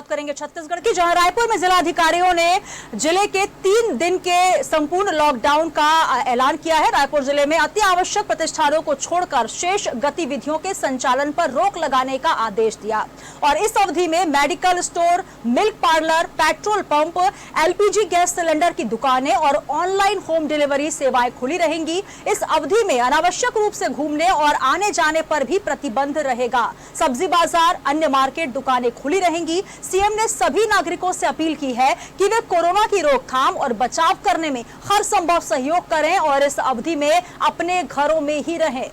बात करेंगे छत्तीसगढ़ की, जहां रायपुर में जिलाधिकारियों ने जिले के 3 दिन के संपूर्ण लॉकडाउन का ऐलान किया है। रायपुर जिले में अति आवश्यक प्रतिष्ठानों को छोड़कर शेष गतिविधियों के संचालन पर रोक लगाने का आदेश दिया और इस अवधि में medical store, milk parlour, petrol pump, LPG gas cylinder की दुकानें और ऑनलाइन होम डिलीवरी सेवाएं खुली रहेंगी। इस अवधि में अनावश्यक रूप से घूमने और आने जाने पर भी प्रतिबंध रहेगा। सब्जी बाजार, अन्य मार्केट, दुकानें खुली रहेंगी। सीएम ने सभी नागरिकों से अपील की है कि वे कोरोना की रोकथाम और बचाव करने में हर संभव सहयोग करें और इस अवधि में अपने घरों में ही रहें।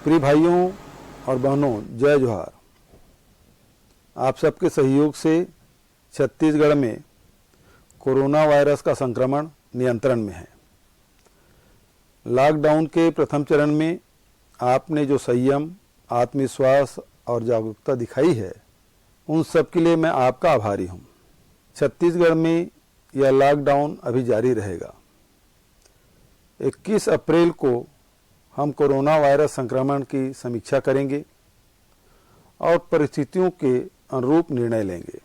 प्रिय भाइयों और बहनों, जय जोहार। आप सबके सहयोग से छत्तीसगढ़ में कोरोना वायरस का संक्रमण नियंत्रण में है। लॉकडाउन के प्रथम चरण में आपने जो संयम, आत्मविश्वास और जागरूकता दिखाई है, उन सब के लिए मैं आपका आभारी हूं। छत्तीसगढ़ में यह लॉकडाउन अभी जारी रहेगा। 21 अप्रैल को हम कोरोना वायरस संक्रमण की समीक्षा करेंगे और परिस्थितियों के अनुरूप निर्णय लेंगे।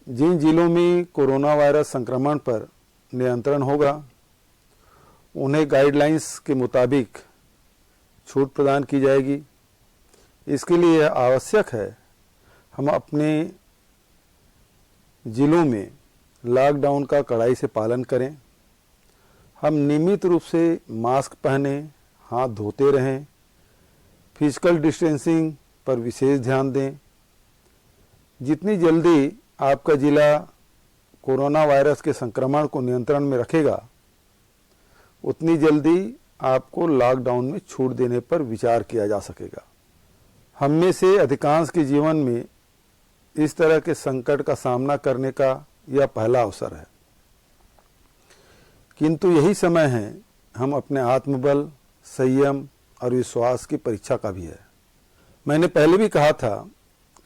जिन जिलों में कोरोना वायरस संक्रमण पर नियंत्रण होगा, उन्हें गाइडलाइंस के मुताबिक छूट प्रदान की जाएगी। इसके लिए यह आवश्यक है हम अपने जिलों में लॉकडाउन का कड़ाई से पालन करें। हम नियमित रूप से मास्क पहने, हाथ धोते रहें, फिजिकल डिस्टेंसिंग पर विशेष ध्यान दें। जितनी जल्दी आपका जिला कोरोना वायरस के संक्रमण को नियंत्रण में रखेगा, उतनी जल्दी आपको लॉकडाउन में छूट देने पर विचार किया जा सकेगा। हम में से अधिकांश के जीवन में इस तरह के संकट का सामना करने का यह पहला अवसर है, किंतु यही समय है हम अपने आत्मबल, संयम और विश्वास की परीक्षा का भी है। मैंने पहले भी कहा था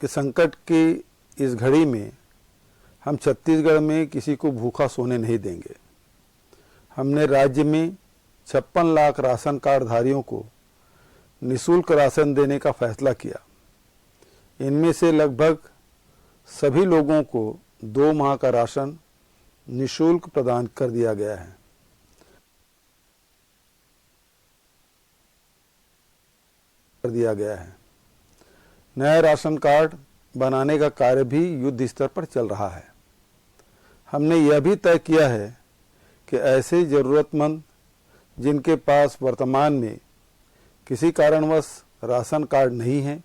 कि संकट की इस घड़ी में हम छत्तीसगढ़ में किसी को भूखा सोने नहीं देंगे। हमने राज्य में 56 लाख राशन कार्ड धारियों को निःशुल्क राशन देने का फैसला किया। इनमें से लगभग सभी लोगों को 2 माह का राशन निःशुल्क प्रदान कर दिया गया है। नया राशन कार्ड बनाने का कार्य भी युद्ध स्तर पर चल रहा है। हमने यह भी तय किया है कि ऐसे जरूरतमंद जिनके पास वर्तमान में किसी कारणवश राशन कार्ड नहीं है,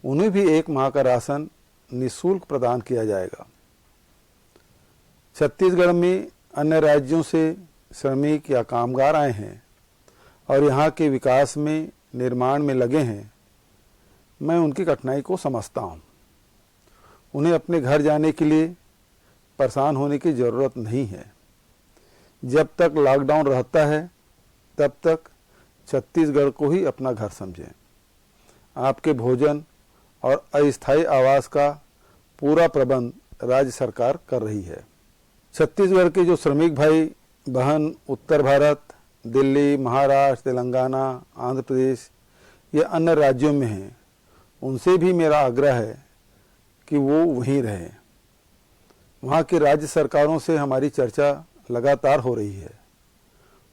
उन्हें भी 1 माह का राशन निःशुल्क प्रदान किया जाएगा। छत्तीसगढ़ में अन्य राज्यों से श्रमिक या कामगार आए हैं और यहाँ के विकास में, निर्माण में लगे हैं। मैं उनकी कठिनाई को समझता हूँ। उन्हें अपने घर जाने के लिए परेशान होने की ज़रूरत नहीं है। जब तक लॉकडाउन रहता है, तब तक छत्तीसगढ़ को ही अपना घर समझें। आपके भोजन और अस्थायी आवास का पूरा प्रबंध राज्य सरकार कर रही है। छत्तीसगढ़ के जो श्रमिक भाई बहन उत्तर भारत, दिल्ली, महाराष्ट्र, तेलंगाना, आंध्र प्रदेश या अन्य राज्यों में हैं, उनसे भी मेरा आग्रह है कि वो वहीं रहें। वहाँ की राज्य सरकारों से हमारी चर्चा लगातार हो रही है।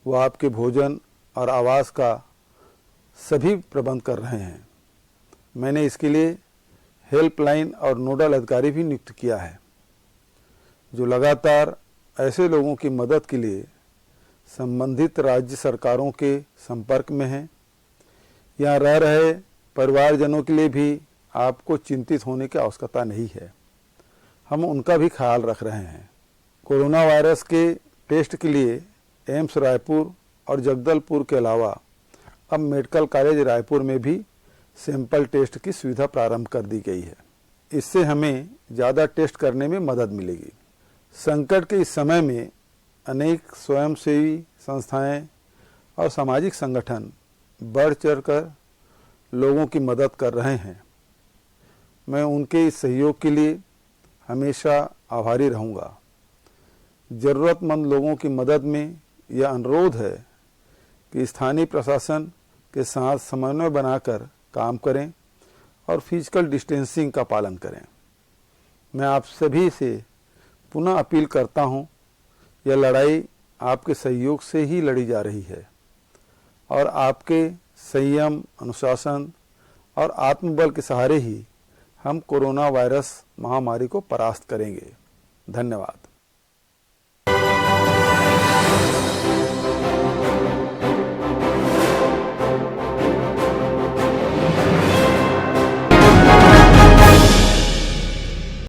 वो आपके भोजन और आवास का सभी प्रबंध कर रहे हैं। मैंने इसके लिए हेल्पलाइन और नोडल अधिकारी भी नियुक्त किया है, जो लगातार ऐसे लोगों की मदद के लिए संबंधित राज्य सरकारों के संपर्क में हैं। यहाँ रह रहे परिवारजनों के लिए भी आपको चिंतित होने की आवश्यकता नहीं है। हम उनका भी ख्याल रख रहे हैं। कोरोना वायरस के टेस्ट के लिए एम्स रायपुर और जगदलपुर के अलावा अब मेडिकल कॉलेज रायपुर में भी सैंपल टेस्ट की सुविधा प्रारंभ कर दी गई है। इससे हमें ज़्यादा टेस्ट करने में मदद मिलेगी। संकट के इस समय में अनेक स्वयंसेवी संस्थाएं और सामाजिक संगठन बढ़ चढ़कर लोगों की मदद कर रहे हैं। मैं उनके इस सहयोग के लिए हमेशा आभारी रहूँगा। ज़रूरतमंद लोगों की मदद में यह अनुरोध है कि स्थानीय प्रशासन के साथ समन्वय बनाकर काम करें और फिजिकल डिस्टेंसिंग का पालन करें। मैं आप सभी से पुनः अपील करता हूं, यह लड़ाई आपके सहयोग से ही लड़ी जा रही है और आपके संयम, अनुशासन और आत्मबल के सहारे ही हम कोरोना वायरस महामारी को परास्त करेंगे। धन्यवाद।